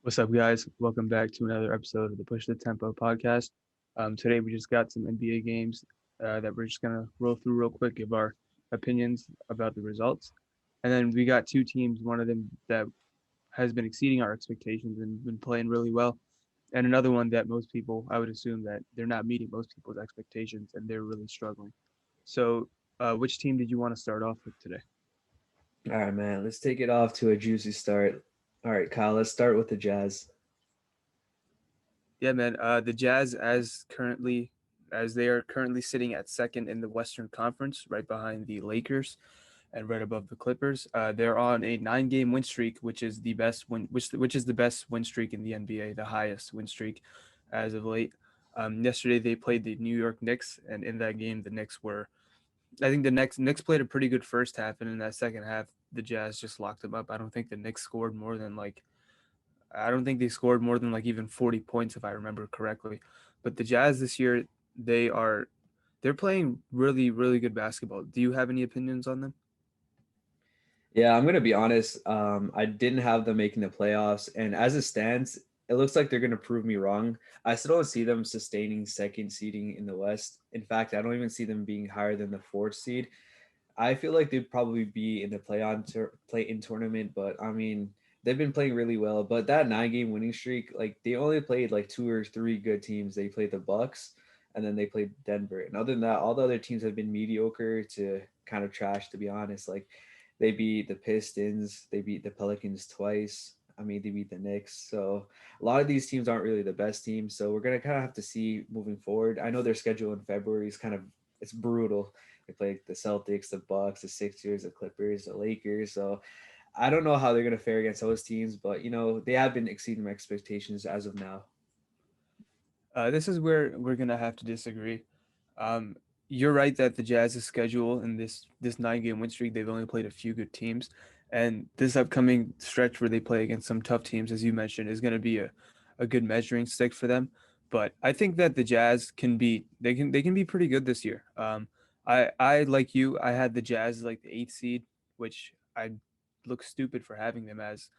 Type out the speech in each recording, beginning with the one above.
What's up, guys? Welcome back to another episode of the Push the Tempo podcast. Today, we just got some NBA games that we're just going to roll through real quick, give our opinions about the results. And then we got two teams, one of them that has been exceeding our expectations and been playing really well, and another one that most people, I would assume, that they're not meeting most people's expectations and they're really struggling. So, which team did you want to start off with today? All right, man. Let's take it off to a juicy start. All right, Kyle. Let's start with the Jazz. Yeah, man. The Jazz, as they are currently sitting at second in the Western Conference, right behind the Lakers and right above the Clippers. They're on a 9-game win streak, which is the which is the best win streak in the NBA, the highest win streak as of late. Yesterday they played the New York Knicks, and in that game the Knicks were. I think the Knicks played a pretty good first half, and in that second half the Jazz just locked them up. I don't think they scored more than like even 40 points if I remember correctly. But the Jazz this year, they are they're playing really really good basketball. Do you have any opinions on them? Yeah, I'm gonna be honest. I didn't have them making the playoffs, and as it stands, it looks like they're gonna prove me wrong. I still don't see them sustaining second seeding in the West. In fact, I don't even see them being higher than the fourth seed. I feel like they'd probably be in the play-in tournament, but I mean, they've been playing really well. But that 9-game winning streak, like they only played like two or three good teams. They played the Bucks, and then they played Denver. And other than that, all the other teams have been mediocre to kind of trash, to be honest. Like they beat the Pistons, they beat the Pelicans twice. I mean, they beat the Knicks. So a lot of these teams aren't really the best teams. So we're gonna kind of have to see moving forward. I know their schedule in February is kind of it's brutal. They play the Celtics, the Bucks, the Sixers, the Clippers, the Lakers. So I don't know how they're gonna fare against those teams, but they have been exceeding my expectations as of now. This is where we're gonna have to disagree. Um, you're right that the Jazz's schedule in this 9-game win streak, they've only played a few good teams, and this upcoming stretch where they play against some tough teams, as you mentioned, is going to be a good measuring stick for them. But I think that the Jazz can be pretty good this year. I like you, I had the Jazz as like the eighth seed, which I look stupid for having them as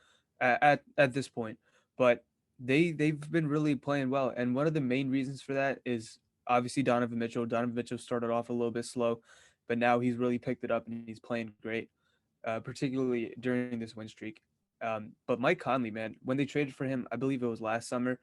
at this point, but they've been really playing well, and one of the main reasons for that is obviously Donovan Mitchell. Donovan Mitchell started off a little bit slow, but now he's really picked it up and he's playing great, particularly during this win streak. But Mike Conley, man, when they traded for him, I believe it was last summer,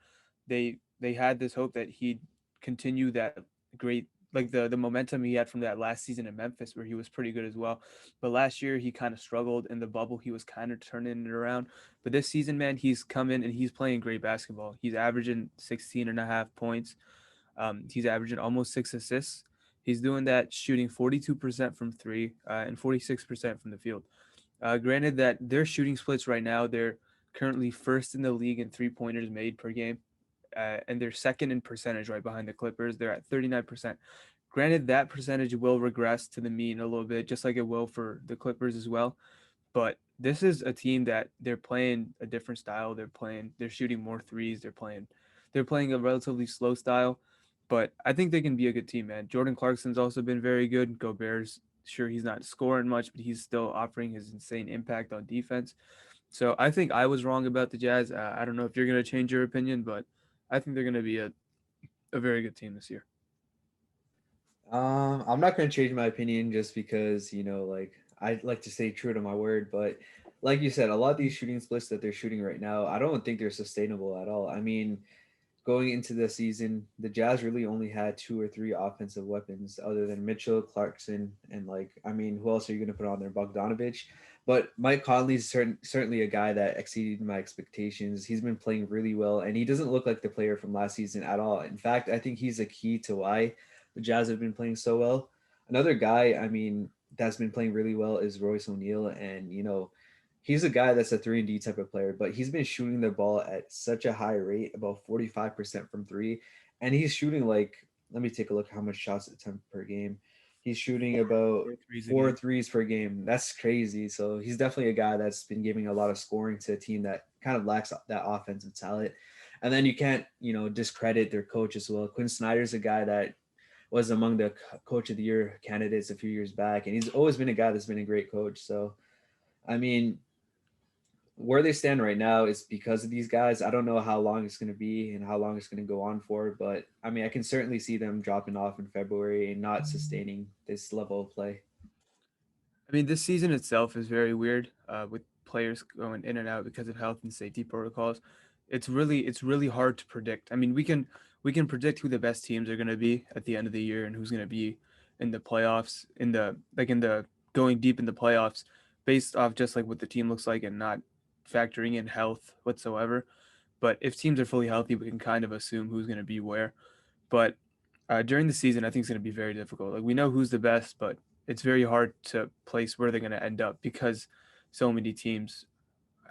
they had this hope that he'd continue that great, like the momentum he had from that last season in Memphis where he was pretty good as well. But last year he kind of struggled in the bubble. He was kind of turning it around. But this season, man, he's come in and he's playing great basketball. He's averaging 16 and a half points. He's averaging almost 6 assists. He's doing that shooting 42% from three and 46% from the field. Granted that their shooting splits right now, they're currently first in the league in 3 pointers made per game, and they're second in percentage right behind the Clippers. They're at 39%. Granted, that percentage will regress to the mean a little bit, just like it will for the Clippers as well. But this is a team that they're playing a different style. They're shooting more threes. They're playing a relatively slow style, but I think they can be a good team, man. Jordan Clarkson's also been very good. Gobert's sure he's not scoring much, but he's still offering his insane impact on defense. So I think I was wrong about the Jazz. I don't know if you're going to change your opinion, but I think they're going to be a very good team this year. I'm not going to change my opinion just because, like I like to stay true to my word. But like you said, a lot of these shooting splits that they're shooting right now, I don't think they're sustainable at all. I mean, going into the season, the Jazz really only had two or three offensive weapons other than Mitchell, Clarkson, and I mean, who else are you going to put on there? Bogdanovich. But Mike Conley's certainly a guy that exceeded my expectations. He's been playing really well, and he doesn't look like the player from last season at all. In fact, I think he's a key to why the Jazz have been playing so well. Another guy, I mean, that's been playing really well is Royce O'Neal, and he's a guy that's a 3-and-D type of player, but he's been shooting the ball at such a high rate, about 45% from three. And he's shooting let me take a look how much shots attempt per game. He's shooting about Four threes a four game. threes per game. That's crazy. So he's definitely a guy that's been giving a lot of scoring to a team that kind of lacks that offensive talent. And then you can't, discredit their coach as well. Quinn Snyder's a guy that was among the coach of the year candidates a few years back, and he's always been a guy that's been a great coach. So, I mean, where they stand right now is because of these guys. I don't know how long it's going to be and how long it's going to go on for, but I mean, I can certainly see them dropping off in February and not sustaining this level of play. I mean, this season itself is very weird with players going in and out because of health and safety protocols. It's really hard to predict. I mean, we can predict who the best teams are going to be at the end of the year and who's going to be in the playoffs in the going deep in the playoffs based off just like what the team looks like and not factoring in health whatsoever. But if teams are fully healthy, we can kind of assume who's going to be where. But during the season, I think it's going to be very difficult. Like we know who's the best, but it's very hard to place where they're going to end up because so many teams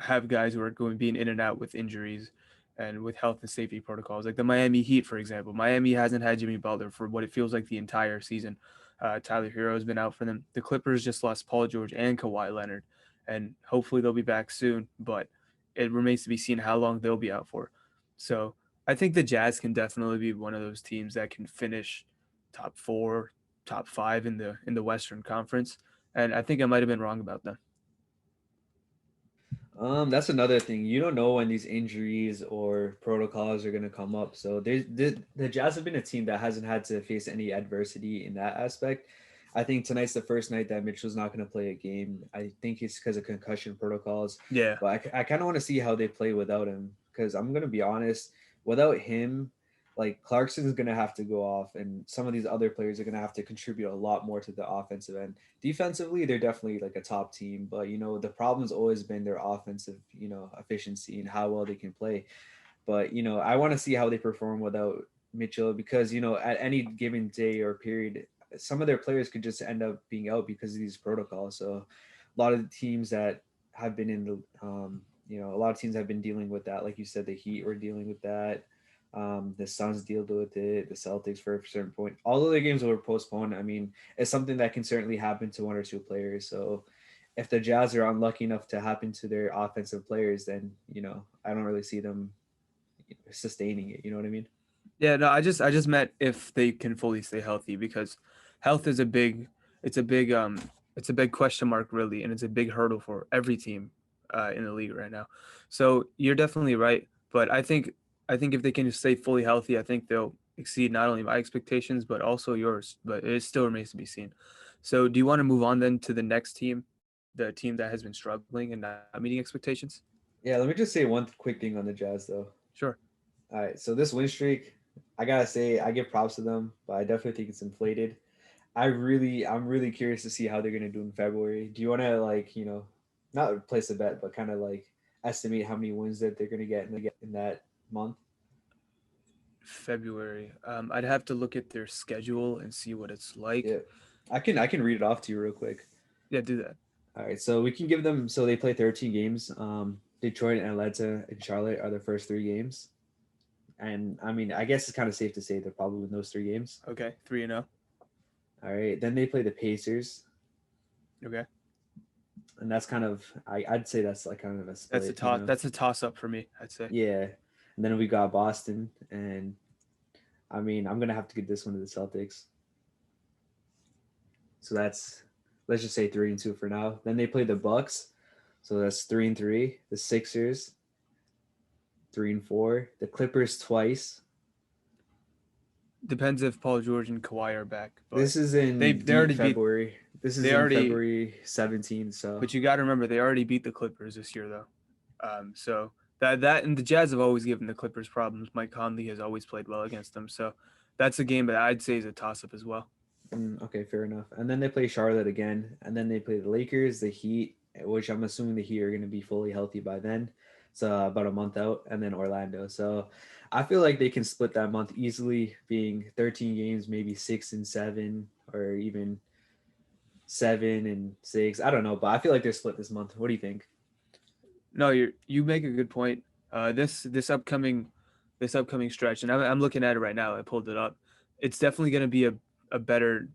have guys who are going being in and out with injuries and with health and safety protocols. Like the Miami Heat, for example. Miami hasn't had Jimmy Butler for what it feels like the entire season. Tyler Hero has been out for them. The Clippers just lost Paul George and Kawhi Leonard, and hopefully they'll be back soon. But it remains to be seen how long they'll be out for. So I think the Jazz can definitely be one of those teams that can finish top four, top five in the Western Conference. And I think I might have been wrong about them. That's another thing. You don't know when these injuries or protocols are going to come up. So the Jazz have been a team that hasn't had to face any adversity in that aspect. I think tonight's the first night that Mitchell's not going to play a game. I think it's because of concussion protocols, Yeah. but I kind of want to see how they play without him because I'm going to be honest, without him, like Clarkson's going to have to go off, and some of these other players are going to have to contribute a lot more to the offensive end. Defensively, they're definitely like a top team, but the problem's always been their offensive, efficiency and how well they can play. But I want to see how they perform without Mitchell because at any given day or period, some of their players could just end up being out because of these protocols. So a lot of the teams that have been in the a lot of teams have been dealing with that. Like you said, the Heat were dealing with that. The Suns deal with it. The Celtics for a certain point. Although the games were postponed, I mean, it's something that can certainly happen to one or two players. So if the Jazz are unlucky enough to happen to their offensive players, then I don't really see them sustaining it. You know what I mean? Yeah, no, I just meant if they can fully stay healthy because health is a big it's a big it's a big question mark really, and it's a big hurdle for every team in the league right now. So you're definitely right, but I think if they can stay fully healthy, I think they'll exceed not only my expectations but also yours. But it still remains to be seen. So do you want to move on then to the next team, the team that has been struggling and not meeting expectations? Yeah. Let me just say one quick thing on the Jazz, though. Sure. All right. So this win streak, I gotta say, I give props to them, but I definitely think it's inflated. I'm really curious to see how they're gonna do in February. Do you want to not place a bet, but kind of like estimate how many wins that they're gonna get in that month? February. I'd have to look at their schedule and see what it's like. Yeah, I can read it off to you real quick. Yeah, do that. All right, so we can give them. So they play 13 games. Detroit, Atlanta, and Charlotte are the first three games, and I mean, I guess it's kind of safe to say they're probably win those three games. Okay, 3-0. All right, then they play the Pacers, Okay, and that's kind of I'd say that's like kind of a that's a split. toss. That's a toss up for me. I'd say. Yeah, and then we got Boston, and I mean, I'm gonna have to give this one to the Celtics. So that's let's just say 3-2 for now. Then they play the Bucks, so that's 3-3. The Sixers, 3-4. The Clippers twice. Depends if Paul George and Kawhi are back, but This is they in they deep already beat. February. This is They in already. February 17th. So But you got to remember they already beat the Clippers this year though. So that and the Jazz have always given the Clippers problems. Mike Conley has always played well against them. So that's a game that I'd say is a toss up as well. okay, fair enough. And then they play Charlotte again, and then they play the Lakers, the Heat, which I'm assuming the Heat are going to be fully healthy by then. So about a month out, and then Orlando. So I feel like they can split that month easily, being 13 games, maybe 6-7, or even 7-6. I don't know, but I feel like they're split this month. What do you think? No, you make a good point. This upcoming stretch, and I'm looking at it right now. I pulled it up. It's definitely going to be a better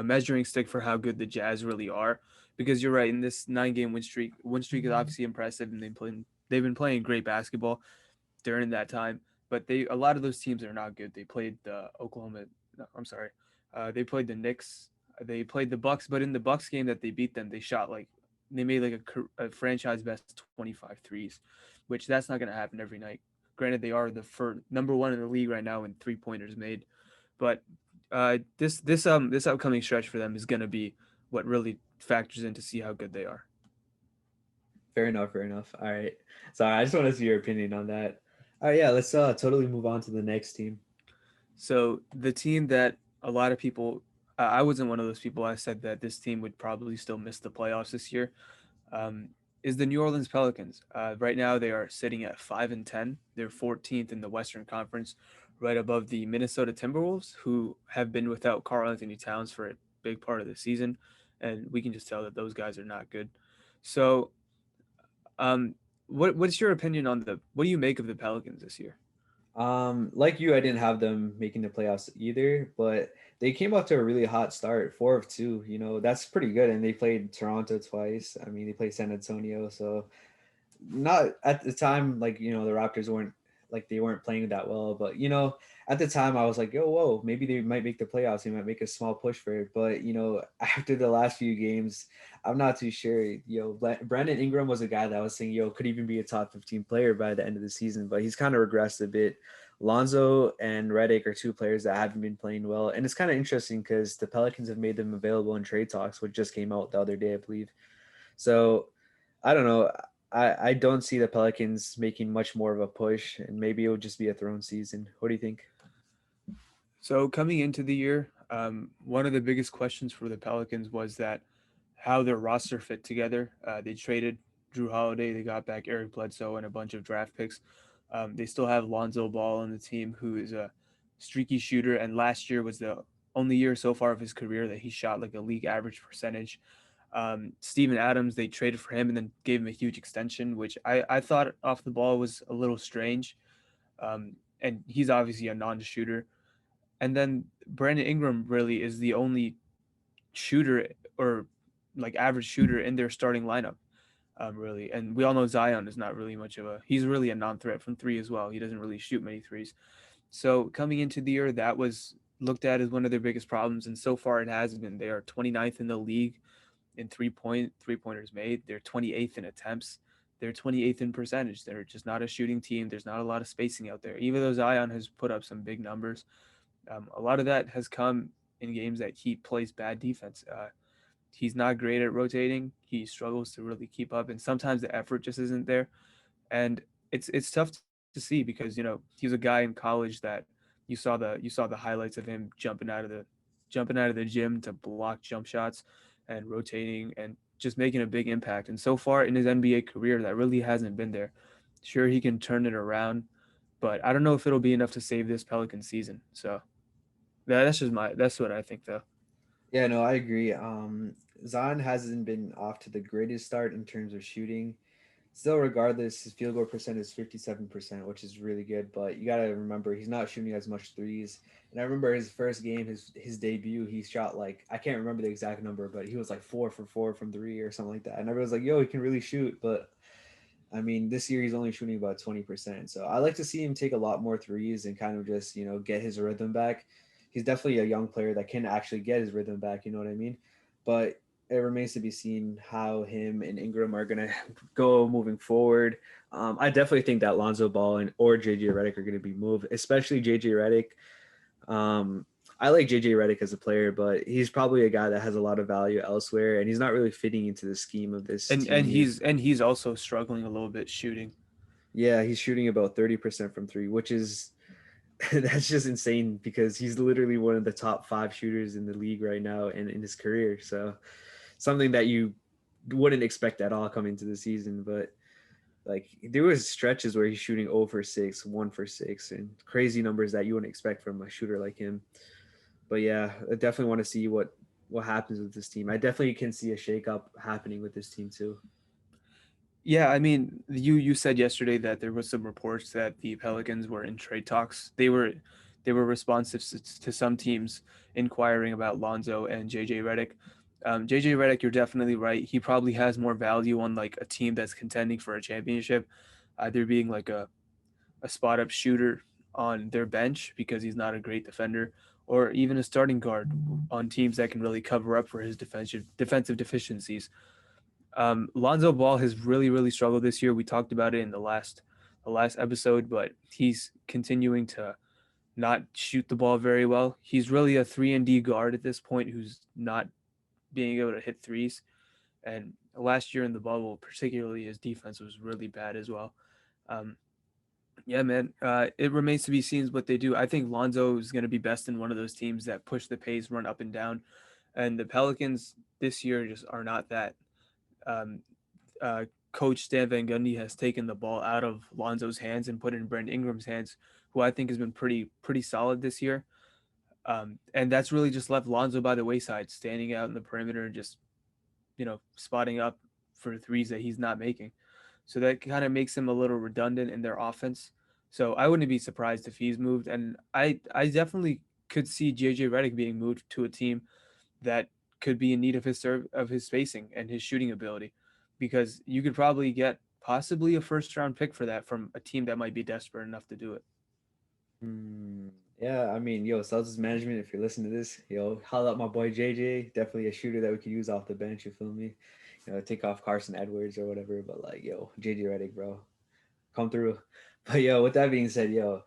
measuring stick for how good the Jazz really are. Because you're right, in this 9 game win streak is obviously impressive, and they've been playing great basketball during that time. But a lot of those teams are not good. They played the Oklahoma. No, I'm sorry. They played the Knicks. They played the Bucks, but in the Bucks game that they beat them, they shot like they made like a franchise best 25 threes, which that's not going to happen every night. Granted, they are the number one in the league right now in 3 pointers made, but this upcoming stretch for them is going to be what really factors in to see how good they are. Fair enough. Fair enough. All right. Sorry, I just want to see your opinion on that. All right. Yeah. Let's totally move on to the next team. So the team that a lot of people, I wasn't one of those people. I said that this team would probably still miss the playoffs this year. Um, is the New Orleans Pelicans. Right now, they are sitting at 5-10. They're 14th in the Western Conference, right above the Minnesota Timberwolves, who have been without Karl Anthony Towns for a big part of the season, and we can just tell that those guys are not good. So, um, what's your opinion on the? What do you make of the Pelicans this year? Like you, I didn't have them making the playoffs either, but they came off to a really hot start, 4 of 2. You know, that's pretty good. And they played Toronto twice. I mean, they played San Antonio, so not at the time, like, you know, the Raptors weren't like they weren't playing that well, but you know, at the time I was like, yo, whoa, maybe they might make the playoffs, they might make a small push for it. But you know, after the last few games, I'm not too sure. Brandon Ingram was a guy that I was saying, yo, could even be a top 15 player by the end of the season, but he's kind of regressed a bit. Lonzo and Redick are two players that haven't been playing well, and it's kind of interesting because the Pelicans have made them available in trade talks, which just came out the other day, I believe. So I don't know. I don't see the Pelicans making much more of a push, and maybe it would just be a throne season. What do you think? So coming into the year, one of the biggest questions for the Pelicans was that how their roster fit together. They traded Drew Holiday, they got back Eric Bledsoe and a bunch of draft picks. They still have Lonzo Ball on the team, who is a streaky shooter, and last year was the only year so far of his career that he shot like a league average percentage. Steven Adams, they traded for him and then gave him a huge extension, which I thought off the ball was a little strange. And he's obviously a non-shooter. And then Brandon Ingram really is the only shooter or like average shooter in their starting lineup, really. And we all know Zion is not really much of a. He's really a non-threat from three as well. He doesn't really shoot many threes. So coming into the year, that was looked at as one of their biggest problems, and so far it has been. They are 29th in the league in three pointers made. They're 28th in attempts. They're 28th in percentage. They're just not a shooting team. There's not a lot of spacing out there. Even though Zion has put up some big numbers, a lot of that has come in games that he plays bad defense. He's not great at rotating. He struggles to really keep up, and sometimes the effort just isn't there. And it's tough to see because he was a guy in college that you saw the highlights of him jumping out of the gym to block jump shots and rotating and just making a big impact. And so far in his NBA career, that really hasn't been there. Sure, he can turn it around, but I don't know if it'll be enough to save this Pelican season. So that's what I think though. Yeah, no, I agree. Zion hasn't been off to the greatest start in terms of shooting. Still, regardless, his field goal percent is 57%, which is really good. But you gotta remember he's not shooting as much threes. And I remember his first game, his debut, he shot like I can't remember the exact number, but he was like 4 for 4 from three or something like that. And everyone's like, "Yo, he can really shoot." But I mean, this year he's only shooting about 20%. So I like to see him take a lot more threes and kind of just, you know, get his rhythm back. He's definitely a young player that can actually get his rhythm back, you know what I mean? But it remains to be seen how him and Ingram are going to go moving forward. I definitely think that Lonzo Ball and or JJ Redick are going to be moved, especially JJ Redick. Um, I like JJ Redick as a player, but he's probably a guy that has a lot of value elsewhere, and he's not really fitting into the scheme of this and team and here. he's also struggling a little bit shooting. Yeah, he's shooting about 30% from three, which is that's just insane because he's literally one of the top 5 shooters in the league right now and in his career. So something that you wouldn't expect at all coming to the season. But like there was stretches where he's shooting 0 for 6, 1 for 6, and crazy numbers that you wouldn't expect from a shooter like him. But yeah, I definitely want to see what happens with this team. I definitely can see a shakeup happening with this team too. Yeah, I mean, you said yesterday that there was some reports that the Pelicans were in trade talks. They were responsive to some teams inquiring about Lonzo and JJ Redick. JJ Redick, you're definitely right. He probably has more value on like a team that's contending for a championship, either being like a spot up shooter on their bench because he's not a great defender, or even a starting guard on teams that can really cover up for his defensive deficiencies. Lonzo Ball has really struggled this year. We talked about it in the last episode, but he's continuing to not shoot the ball very well. He's really a 3 and D guard at this point who's not being able to hit threes. And last year in the bubble, particularly, his defense was really bad as well. Um, yeah, man. It remains to be seen what they do. I think Lonzo is going to be best in one of those teams that push the pace, run up and down. And the Pelicans this year just are not that. Um, Coach Stan Van Gundy has taken the ball out of Lonzo's hands and put it in Brandon Ingram's hands, who I think has been pretty solid this year. And that's really just left Lonzo by the wayside, standing out in the perimeter and just spotting up for threes that he's not making. So that kind of makes him a little redundant in their offense. So I wouldn't be surprised if he's moved, and I definitely could see JJ Redick being moved to a team that could be in need of his spacing and his shooting ability, because you could probably get possibly a first round pick for that from a team that might be desperate enough to do it. Mm, yeah, I mean, yo, Celtics management, if you're listening to this, yo, holla up my boy JJ. Definitely a shooter that we could use off the bench. You feel me? Take off Carson Edwards or whatever. But like, yo, JJ Redick, bro, come through. But yo, with that being said, yo,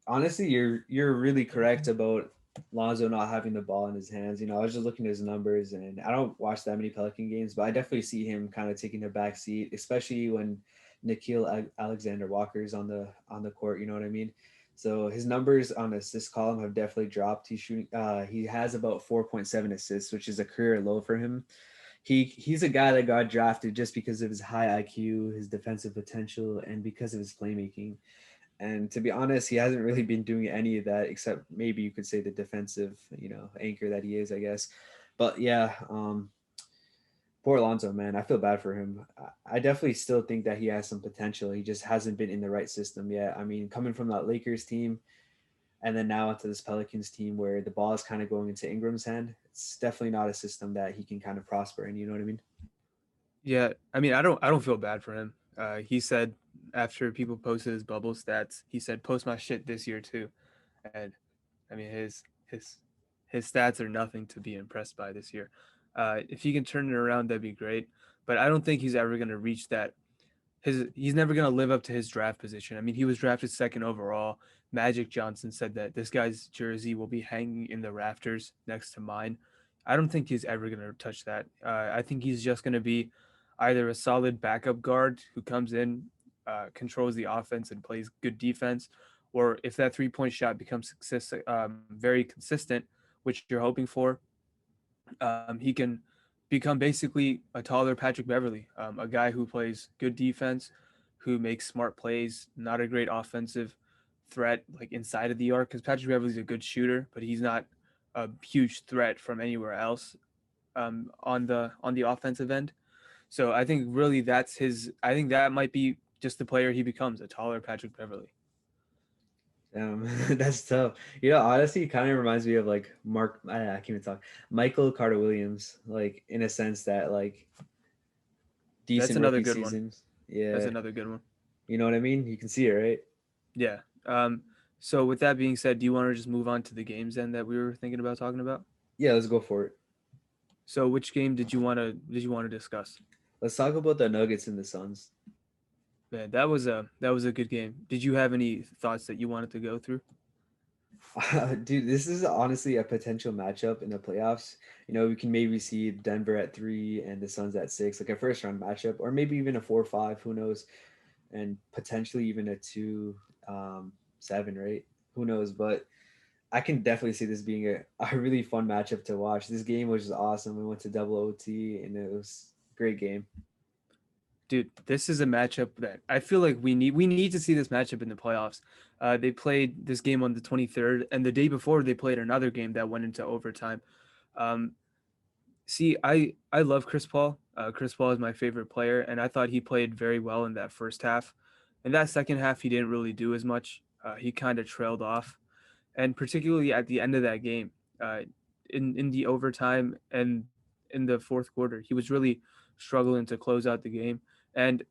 honestly, you're really correct about Lonzo not having the ball in his hands. I was just looking at his numbers, and I don't watch that many Pelican games, but I definitely see him kind of taking the back seat, especially when Alexander Walker's on the court. You know what I mean? So his numbers on the assist column have definitely dropped. He's shooting. He has about 4.7 assists, which is a career low for him. He's a guy that got drafted just because of his high IQ, his defensive potential, and because of his playmaking. And to be honest, he hasn't really been doing any of that except maybe you could say the defensive, anchor that he is, I guess. But yeah, poor Alonso, man. I feel bad for him. I definitely still think that he has some potential. He just hasn't been in the right system yet. I mean, coming from that Lakers team and then now into this Pelicans team where the ball is kind of going into Ingram's hand, it's definitely not a system that he can kind of prosper in. You know what I mean? Yeah, I mean, I don't feel bad for him. He said after people posted his bubble stats, he said post my shit this year too, and I mean his his stats are nothing to be impressed by this year. If he can turn it around, that'd be great. But I don't think he's ever going to reach that. He's never going to live up to his draft position. I mean, he was drafted second overall. Magic Johnson said that this guy's jersey will be hanging in the rafters next to mine. I don't think he's ever going to touch that. I think he's just going to be either a solid backup guard who comes in, controls the offense, and plays good defense, or if that 3 point shot becomes very consistent, which you're hoping for, he can become basically a taller Patrick Beverly, a guy who plays good defense, who makes smart plays, not a great offensive threat like inside of the arc. Because Patrick Beverly's a good shooter, but he's not a huge threat from anywhere else on the offensive end. So I think really that's his. I think that might be just the player he becomes, a taller Patrick Beverly. That's tough. Honestly, it kind of reminds me of like I can't even talk. Michael Carter Williams, like in a sense that like That's decent another rookie good one. seasons. That's Yeah, another good one. you know what I mean. You can see it, right? Yeah. So with that being said, do you want to just move on to the games then that we were thinking about talking about? Yeah, let's go for it. So which game did you want to discuss? Let's talk about the Nuggets and the Suns. Man, that was a good game. Did you have any thoughts that you wanted to go through? Dude, this is honestly a potential matchup in the playoffs. We can maybe see Denver at 3 and the Suns at 6, like a first round matchup, or maybe even a 4-5. Who knows? And potentially even a 2-7, right? Who knows? But I can definitely see this being a really fun matchup to watch. This game was just awesome. We went to double OT and it was a great game. Dude, this is a matchup that I feel like we need to see this matchup in the playoffs. They played this game on the 23rd, and the day before they played another game that went into overtime. Um, See, I love Chris Paul. Chris Paul is my favorite player, and I thought he played very well in that first half. In that second half, he didn't really do as much. He kind of trailed off, and particularly at the end of that game, uh, in the overtime and in the fourth quarter, he was really struggling to close out the game. And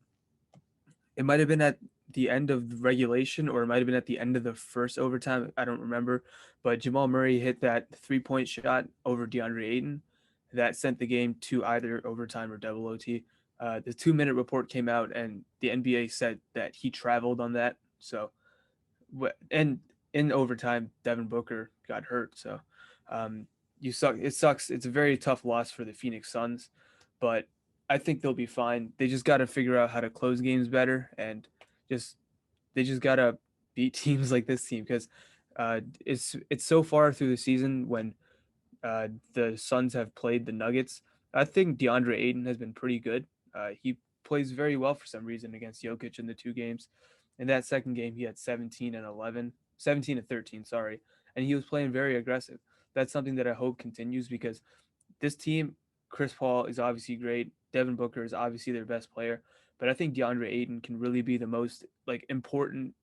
it might have been at the end of regulation, or it might have been at the end of the first overtime. I don't remember, but Jamal Murray hit that 3 point shot over DeAndre Ayton that sent the game to either overtime or double OT. The 2 minute report came out, and the NBA said that he traveled on that. So, and in overtime, Devin Booker got hurt. So, um, you suck. It sucks. It's a very tough loss for the Phoenix Suns, but I think they'll be fine. They just got to figure out how to close games better, and just they just gotta beat teams like this team because it's so far through the season when the Suns have played the Nuggets. I think DeAndre Ayton has been pretty good. He plays very well for some reason against Jokic in the 2 games. In that second game, he had 17 and 11, 17 and 13, sorry, and he was playing very aggressive. That's something that I hope continues because this team, Chris Paul is obviously great. Devin Booker is obviously their best player, but I think DeAndre Ayton can really be the most like important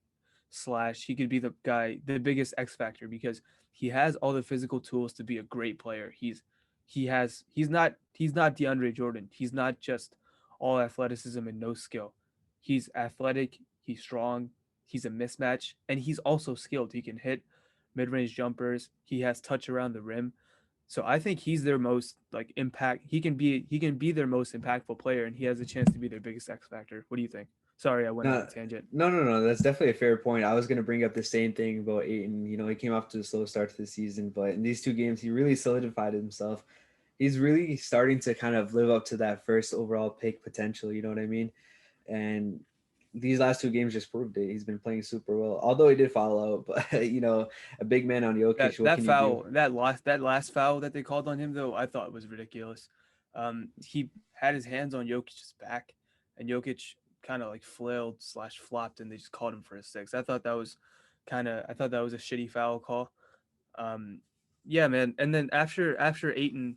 slash he could be the guy, the biggest X factor because he has all the physical tools to be a great player. He's not DeAndre Jordan. He's not just all athleticism and no skill. He's athletic, he's strong, he's a mismatch, and he's also skilled. He can hit mid-range jumpers. He has touch around the rim. So I think he's their most like impact. He can be their most impactful player, and he has a chance to be their biggest X factor. What do you think? Sorry, I went on a No, tangent. no. That's definitely a fair point. I was going to bring up the same thing about Aiton. You know, he came off to a slow start to the season, but in these 2 games, he really solidified himself. He's really starting to kind of live up to that first overall pick potential. You know what I mean? And these last 2 games just proved it. He's been playing super well, although he did foul out. But a big man on That Jokic, what that can you do? foul, that last foul that they called on him though, I thought was ridiculous. He had his hands on Jokic's back, and Jokic kind of like flailed slash flopped, and they just called him for a six. I thought that was a shitty foul call. Um, yeah, man. And then after Aiton,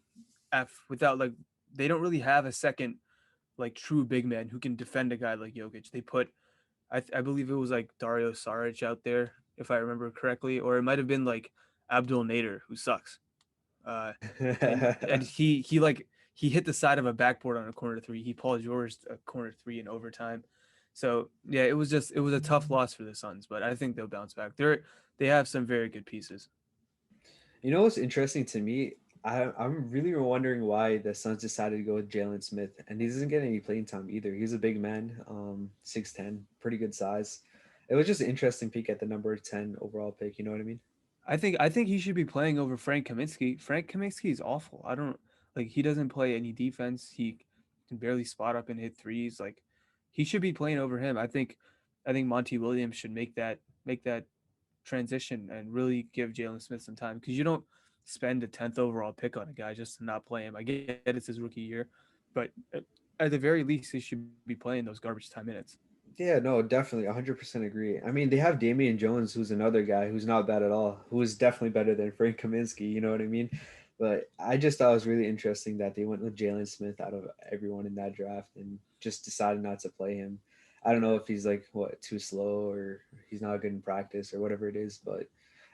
without like they don't really have a second like true big man who can defend a guy like Jokic. They put I believe it was like Dario Saric out there, if I remember correctly, or it might have been like Abdul Nader, who sucks. Uh, and he hit the side of a backboard on a corner three. He Paul George a corner three in overtime. So yeah, it was a tough loss for the Suns, but I think they'll bounce back. They have some very good pieces. You know what's interesting to me? I'm really wondering why the Suns decided to go with Jalen Smith, and he doesn't get any playing time either. He's a big man, 6'10", pretty good size. It was just an interesting pick at the number 10 overall pick. You know what I mean? I think he should be playing over Frank Kaminsky. Frank Kaminsky is awful. I don't like he doesn't play any defense. He can barely spot up and hit threes. Like he should be playing over him. I think Monty Williams should make that transition and really give Jalen Smith some time because you don't spend a 10th overall pick on a guy just to not play him. I get it's his rookie year, but at the very least he should be playing those garbage time minutes. Yeah, no, definitely, 100% agree. I mean, they have Damian Jones, who's another guy who's not bad at all, who is definitely better than Frank Kaminsky. You know what I mean? But I just thought it was really interesting that they went with Jalen Smith out of everyone in that draft and just decided not to play him. I don't know Yeah. if he's like what too slow or he's not good in practice or whatever it is, but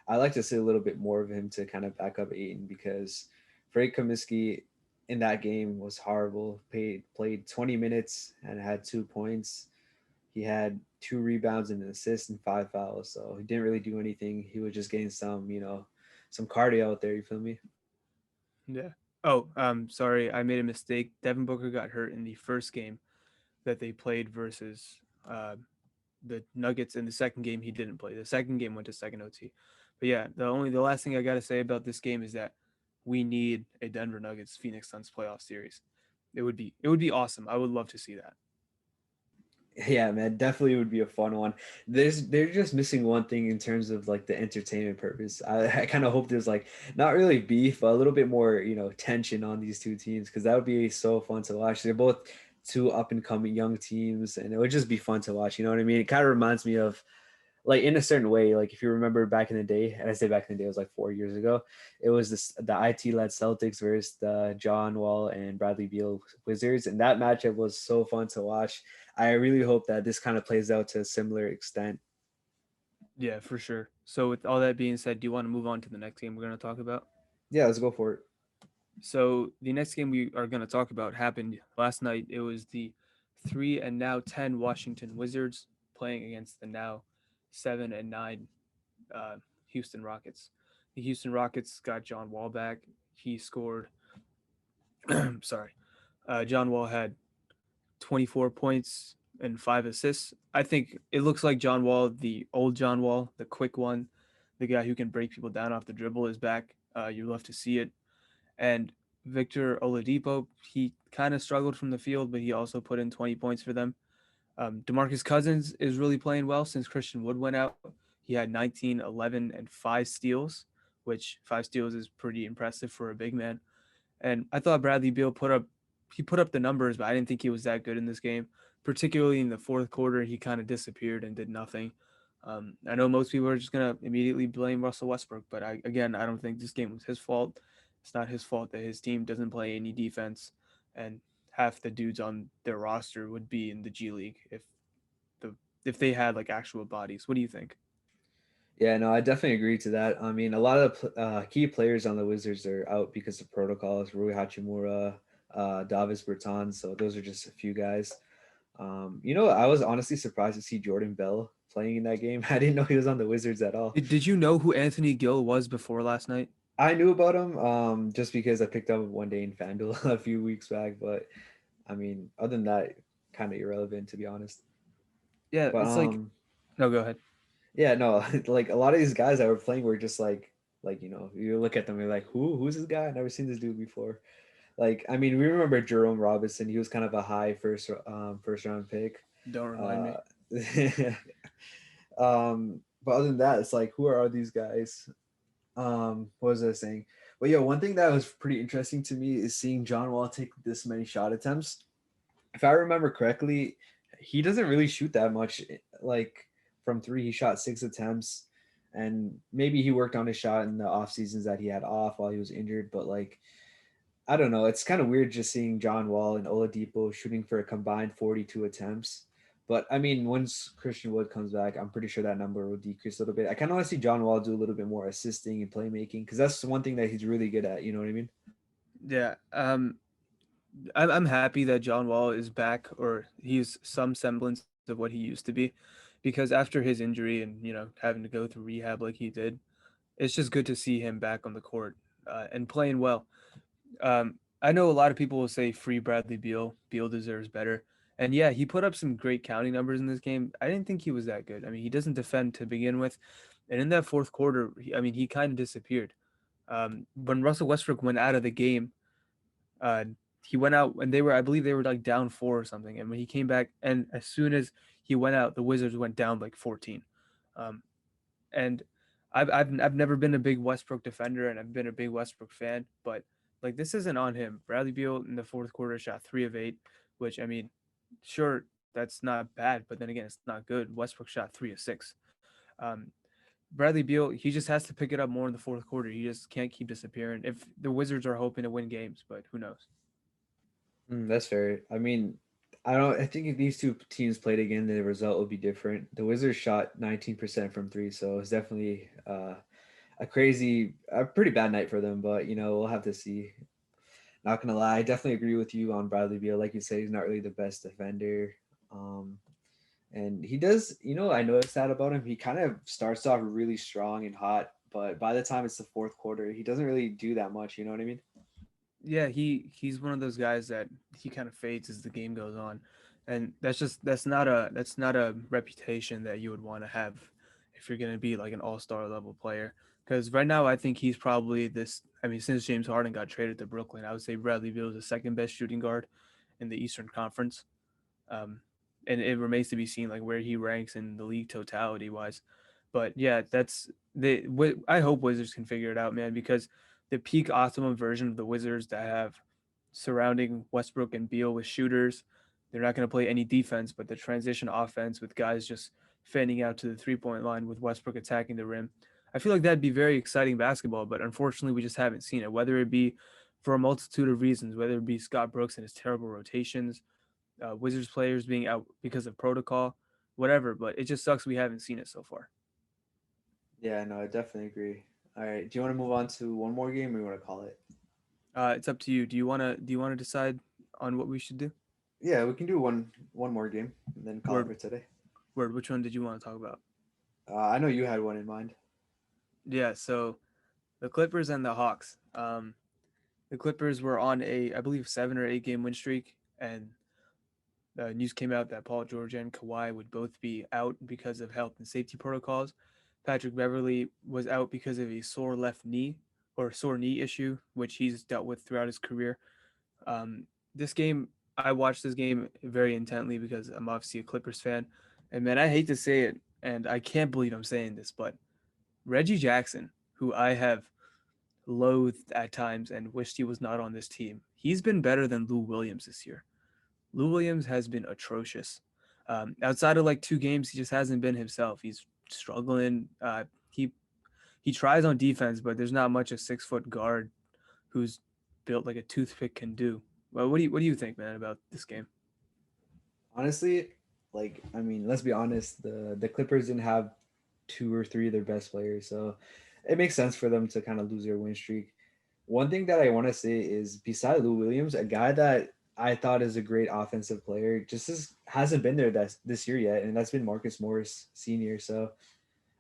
I like to see a little bit more of him to kind of back up Aiden because Frank Kaminsky in that game was horrible. Played 20 minutes and had 2 points. He had 2 rebounds and an assist and 5 fouls. So he didn't really do anything. He was just getting some cardio out there. You feel me? Yeah. Oh, sorry, I made a mistake. Devin Booker got hurt in the first game that they played versus uh, the Nuggets. In the second game, he didn't play. The second game went to second OT. But yeah, the last thing I got to say about this game is that we need a Denver Nuggets Phoenix Suns playoff series. It would be awesome. I would love to see that. Yeah, man, definitely would be a fun one. They're just missing one thing in terms of like the entertainment purpose. I kind of hope there's like not really beef, but a little bit more, tension on these 2 teams because that would be so fun to watch. They're both 2 up and coming young teams, and it would just be fun to watch. You know what I mean? It kind of reminds me of like in a certain way, like if you remember back in the day, and I say back in the day, it was like 4 years ago. It was the IT led Celtics versus the John Wall and Bradley Beal Wizards, and that matchup was so fun to watch. I really hope that this kind of plays out to a similar extent. Yeah, for sure. So with all that being said, do you want to move on to the next game we're going to talk about? Yeah, let's go for it. So the next game we are going to talk about happened last night. It was the 3 and now 10 Washington Wizards playing against the now 7 and 9 uh, Houston Rockets. The Houston Rockets got John Wall back. He scored. Sorry, John Wall had 24 points and 5 assists. I think it looks like John Wall, the old John Wall, the quick one, the guy who can break people down off the dribble, is back. You love to see it. And Victor Oladipo, he kind of struggled from the field, but he also put in 20 points for them. DeMarcus Cousins is really playing well since Christian Wood went out. He had 19, 11, and 5 steals, which 5 steals is pretty impressive for a big man. And I thought Bradley Beal put up the numbers, but I didn't think he was that good in this game. Particularly in the fourth quarter, he kind of disappeared and did nothing. I know most people are just gonna immediately blame Russell Westbrook, but I don't think this game was his fault. It's not his fault that his team doesn't play any defense, and half the dudes on their roster would be in the G League the if they had like actual bodies. What do you think? Yeah, no, I definitely agree to that. I mean, a lot of key players on the Wizards are out because of protocols. Rui Hachimura, Davis Bertans. So those are just a few guys. I was honestly surprised to see Jordan Bell playing in that game. I didn't know he was on the Wizards at all. Did you know who Anthony Gill was before last night? I knew about him just because I picked up one day in FanDuel a few weeks back. But I mean, other than that, kind of irrelevant to be honest. Yeah, But it's like no, go ahead. yeah, no, like a lot of these guys that were playing were just like you look at them and you're like, who's this guy? I've never seen this dude before. Like, I mean, we remember Jerome Robinson. He was kind of a high first round pick. Don't remind Uh, me. but other than that, it's like, who are these guys? What was I saying? But yeah, one thing that was pretty interesting to me is seeing John Wall take this many shot attempts. If I remember correctly, he doesn't really shoot that much. Like from three, he shot 6 attempts, and maybe he worked on his shot in the off seasons that he had off while he was injured. But like, I don't know. It's kind of weird just seeing John Wall and Oladipo shooting for a combined 42 attempts. But I mean, once Christian Wood comes back, I'm pretty sure that number will decrease a little bit. I kind of want to see John Wall do a little bit more assisting and playmaking because that's one thing that he's really good at. You know what I mean? Yeah. I'm happy that John Wall is back, or he's some semblance of what he used to be, because after his injury and having to go through rehab like he did, it's just good to see him back on the court and playing well. I know a lot of people will say free Bradley Beal. Beal deserves better, and yeah, he put up some great counting numbers in this game. I didn't think he was that good. I mean, he doesn't defend to begin with, and in that fourth quarter, he kind of disappeared. When Russell Westbrook went out of the game, uh, he went out and I believe they were like down four or something. And when he came back, and as soon as he went out, the Wizards went down like 14. Um, and I've never been a big Westbrook defender, and I've been a big Westbrook fan, but like this isn't on him. Bradley Beal in the fourth quarter shot 3 of 8, which I mean, sure that's not bad, but then again it's not good. Westbrook shot 3 of 6. Um, Bradley Beal, he just has to pick it up more in the fourth quarter. He just can't keep disappearing. If the Wizards are hoping to win games, but who knows? That's fair. I mean, I don't. I think if these two teams played again, the result would be different. The Wizards shot 19% from three, so it's definitely a pretty bad night for them. But we'll have to see. Not gonna lie, I definitely agree with you on Bradley Beal. Like you say, he's not really the best defender. Um, and he does, I noticed that about him. He kind of starts off really strong and hot, but by the time it's the fourth quarter, he doesn't really do that much. You know what I mean? Yeah, he's one of those guys that he kind of fades as the game goes on, and that's not a reputation that you would want to have if you're going to be like an all-star level player. Because right now, I think he's probably this. I mean, since James Harden got traded to Brooklyn, I would say Bradley Beal is the second best shooting guard in the Eastern Conference. Um, and it remains to be seen like where he ranks in the league totality wise. But yeah, I hope Wizards can figure it out, man, because the peak optimum version of the Wizards that have surrounding Westbrook and Beal with shooters, they're not going to play any defense, but the transition offense with guys just fanning out to the 3 point line with Westbrook attacking the rim. I feel like that'd be very exciting basketball, but unfortunately, we just haven't seen it. Whether it be for a multitude of reasons, whether it be Scott Brooks and his terrible rotations, Wizards players being out because of protocol, whatever. But it just sucks we haven't seen it so far. Yeah, no, I definitely agree. All right, do you want to move on to one more game, or you want to call it? It's up to you. Do you wanna decide on what we should do? Yeah, we can do one more game and then call it Word, for today. word. Which one did you want to talk about? I know you had one in mind. Yeah. So the Clippers and the Hawks. The Clippers were on a, I believe, 7 or 8 game win streak, and News came out that Paul George and Kawhi would both be out because of health and safety protocols. Patrick Beverly was out because of a sore left knee or sore knee issue, which he's dealt with throughout his career. This game, I watched this game very intently because I'm obviously a Clippers fan. And man, I hate to say it, and I can't believe I'm saying this, but Reggie Jackson, who I have loathed at times and wished he was not on this team, he's been better than Lou Williams this year. Lou Williams has been atrocious. Outside of like 2 games, he just hasn't been himself. He's struggling. He tries on defense, but there's not much a 6 foot guard who's built like a toothpick can do. Well, what do you think, man, about this game? Honestly, like I mean, let's be honest, the Clippers didn't have two or three of their best players, so it makes sense for them to kind of lose their win streak. One thing that I want to say is, beside Lou Williams, a guy that I thought is a great offensive player hasn't been there this year yet, and that's been Marcus Morris Senior. So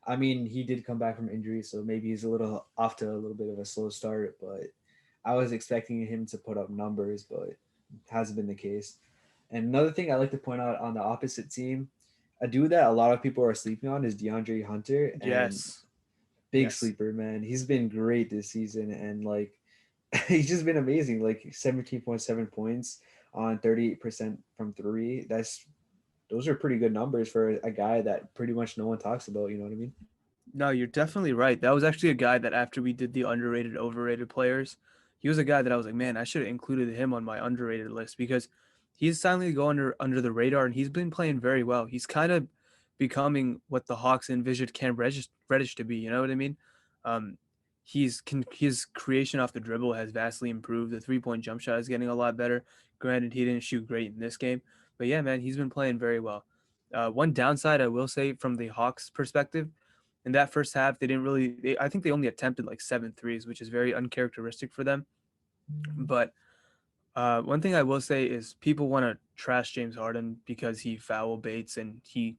I mean, he did come back from injury, so maybe he's a little off to a little bit of a slow start, but I was expecting him to put up numbers, but hasn't been the case. And another thing I like to point out on the opposite team, a dude that a lot of people are sleeping on is DeAndre Hunter, and Yes, big yes. sleeper, man. He's been great this season, and like he's just been amazing. Like 17.7 points on 38% from three. Those are pretty good numbers for a guy that pretty much no one talks about. You know what I mean? No, you're definitely right. That was actually a guy that after we did the underrated, overrated players, he was a guy that I was like, man, I should have included him on my underrated list because he's silently going under the radar and he's been playing very well. He's kind of becoming what the Hawks envisioned Cam Reddish to be. You know what I mean? Um, his creation off the dribble has vastly improved. The 3 point jump shot is getting a lot better. Granted, he didn't shoot great in this game, but yeah, man, he's been playing very well. One downside I will say from the Hawks' perspective in that first half, they didn't really. I think they only attempted like 7 threes, which is very uncharacteristic for them. But one thing I will say is people want to trash James Harden because he foul baits and he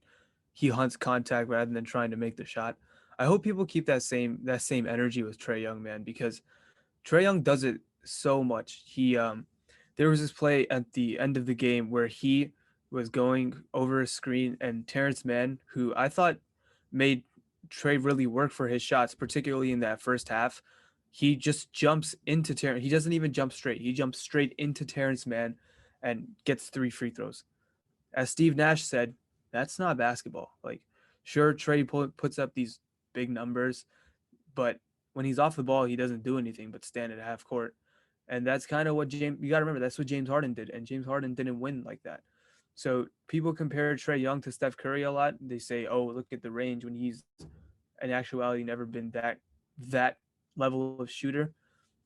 hunts contact rather than trying to make the shot. I hope people keep that same energy with Trey Young, man, because Trey Young does it so much. There was this play at the end of the game where he was going over a screen and Terrence Mann, who I thought made Trey really work for his shots, particularly in that first half. He just jumps into Terrence. He doesn't even jump straight. He jumps straight into Terrence Mann and gets 3 free throws. As Steve Nash said, that's not basketball. Like, sure, Trey puts up these big numbers, but when he's off the ball, he doesn't do anything but stand at half court. And that's kind of what James, you got to remember, that's what James Harden did. And James Harden didn't win like that. So people compare Trey Young to Steph Curry a lot. They say, oh, look at the range when he's in actuality never been that level of shooter.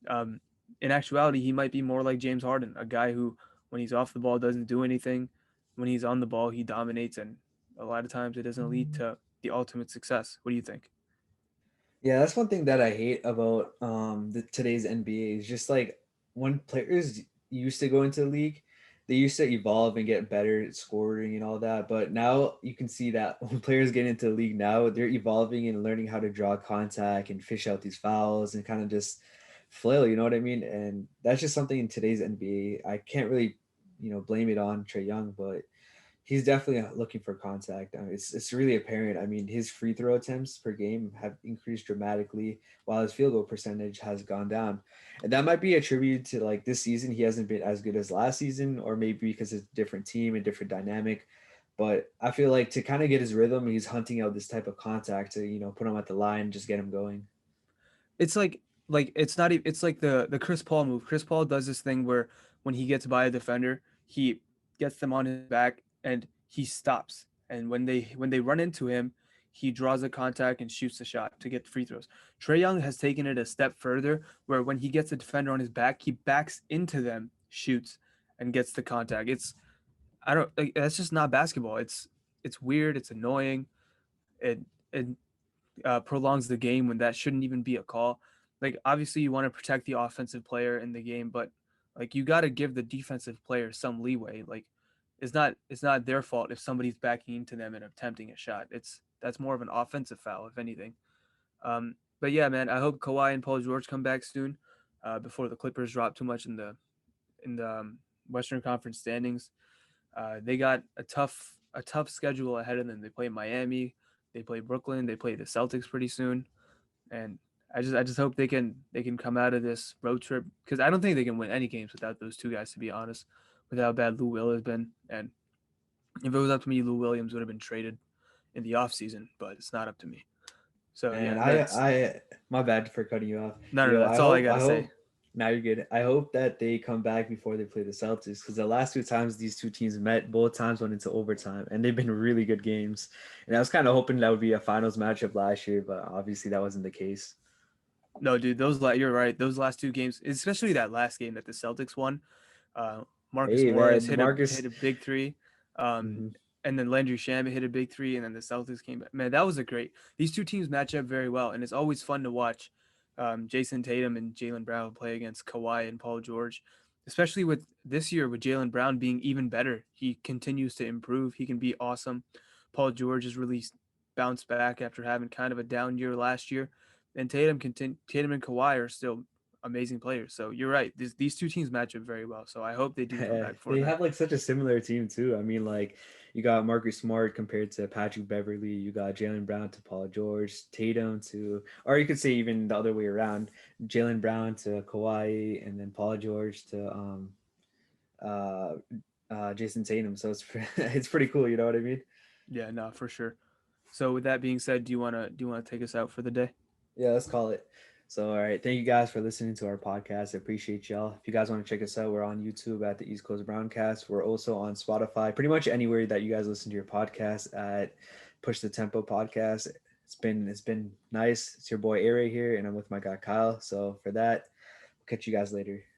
Um, in actuality, he might be more like James Harden, a guy who, when he's off the ball, doesn't do anything. When he's on the ball, he dominates, and a lot of times it doesn't lead to the ultimate success. What do you think? Yeah, that's one thing that I hate about today's NBA is just like when players used to go into the league, they used to evolve and get better at scoring and all that. But now you can see that when players get into the league now, they're evolving and learning how to draw contact and fish out these fouls and kind of just flail, you know what I mean? And that's just something in today's NBA. I can't really, blame it on Trey Young, but he's definitely looking for contact. It's really apparent. I mean, his free throw attempts per game have increased dramatically, while his field goal percentage has gone down. And that might be attributed to like this season he hasn't been as good as last season, or maybe because it's a different team and different dynamic. But I feel like to kind of get his rhythm, he's hunting out this type of contact to put him at the line, and just get him going. It's like it's not even, it's like the Chris Paul move. Chris Paul does this thing where when he gets by a defender, he gets them on his back and he stops. And when they run into him, he draws a contact and shoots the shot to get free throws. Trey Young has taken it a step further where when he gets a defender on his back, he backs into them, shoots, and gets the contact. It's I don't like that's just not basketball. It's weird, it's annoying. It prolongs the game when that shouldn't even be a call. Like obviously you want to protect the offensive player in the game, but like you got to give the defensive player some leeway. Like it's not their fault if somebody's backing into them and attempting a shot. That's more of an offensive foul if anything. But yeah, man, I hope Kawhi and Paul George come back soon before the Clippers drop too much in the Western Conference standings. They got a tough schedule ahead of them. They play Miami, they play Brooklyn, they play the Celtics pretty soon, and I just hope they can come out of this road trip because I don't think they can win any games without those two guys. To be honest, with how bad Lou Will has been, and if it was up to me, Lou Williams would have been traded in the offseason, but it's not up to me. So And yeah, that's my bad for cutting you off. no, no, no, that's all I got I to say. hope. Now you're good. I hope that they come back before they play the Celtics because the last two times these two teams met, both times went into overtime, and they've been really good games. And I was kind of hoping that would be a finals matchup last year, but obviously that wasn't the case. No, dude, you're right. Those last two games, especially that last game that the Celtics won, uh, Marcus Hey Morris man, hit Marcus. a big three, um, Mhm. and then Landry Shamet hit a big three, and then the Celtics came back. Man, that was a great. These two teams match up very well, and it's always fun to watch Jason Tatum and Jalen Brown play against Kawhi and Paul George, especially with this year with Jalen Brown being even better. He continues to improve. He can be awesome. Paul George has really bounced back after having kind of a down year last year, and Tatum and Kawhi are still amazing players. So you're right. These two teams match up very well. So I hope they do come back for They that. have like such a similar team too. I mean, like you got Marcus Smart compared to Patrick Beverly. You got Jalen Brown to Paul George, Tatum to, or you could say even the other way around, Jalen Brown to Kawhi, and then Paul George to uh, Jason Tatum. So it's it's pretty cool. You know what I mean? Yeah, no, for sure. So with that being said, do you wanna take us out for the day? Yeah, let's call it. So, all right. Thank you guys for listening to our podcast. I appreciate y'all. If you guys want to check us out, we're on YouTube at the East Coast Browncast. We're also on Spotify, pretty much anywhere that you guys listen to your podcast at Push the Tempo Podcast. It's been nice. It's your boy Aray here, and I'm with my guy Kyle. So for that, catch you guys later.